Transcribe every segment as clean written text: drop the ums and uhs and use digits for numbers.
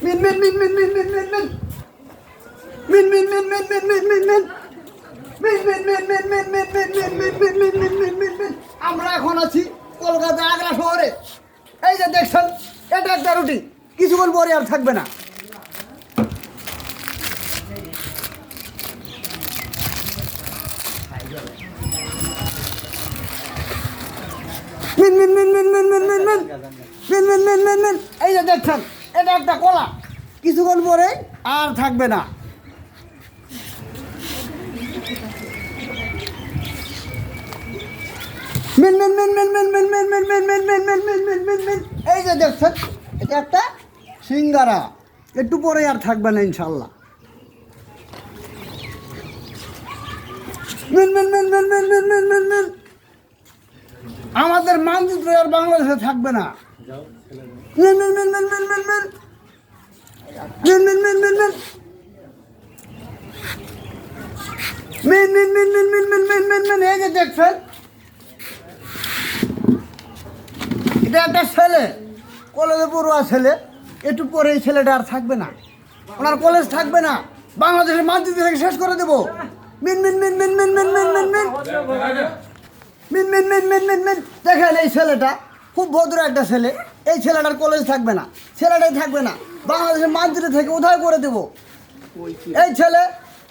মিন মিন মিন মিন মিন মিন মিন মিন মিন মিন মিন মিন মিন মিন মিন মিন আমরা এখন আছি কলকাতা আগ্রা শহরে। এই যে দেখছেন, এটা একটা রুটি, কিছুক্ষণ পরে আর থাকবে না। এই যে দেখছেন, এটা একটা কলা, কিছুক্ষণ পরে আর থাকবে না। এই যে দেখছেন, এটা একটা সিঙ্গারা, একটু পরে আর থাকবে না ইনশাল্লাহ। আমাদের মানচিত্র আর বাংলাদেশে থাকবে না। এই যে দেখছেন, এটা একটা ছেলে, কলেজে পড়ুয়া ছেলে, একটু পরে এই ছেলেটা আর থাকবে না, ওনার কলেজ থাকবে না, বাংলাদেশের মানচিত্র থেকে শেষ করে দেবো। মিন মিন মিন মিন মিন মিন মিন মিন মিন মিন মিন মিন মিন মিন মিন দেখেন, এই ছেলেটা খুব ভদ্র একটা ছেলে, এই ছেলেটার কলেজ থাকবে না, ছেলেটাই থাকবে না, বাংলাদেশের মানচিত্র থেকে উদ্ধার করে দেবো। এই ছেলে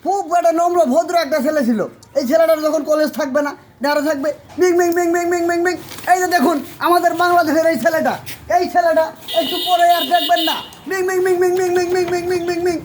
খুব একটা নম্র ভদ্র একটা ছেলে ছিল, এই ছেলেটার যখন কলেজ থাকবে না, যারা থাকবে Ming Ming Ming Ming Ming Ming Ming. এই যে দেখুন আমাদের বাংলাদেশের এই ছেলেটা একটু পরে আর দেখবেন না, Ming Ming Ming Ming Ming Ming Ming Ming Ming Ming Ming.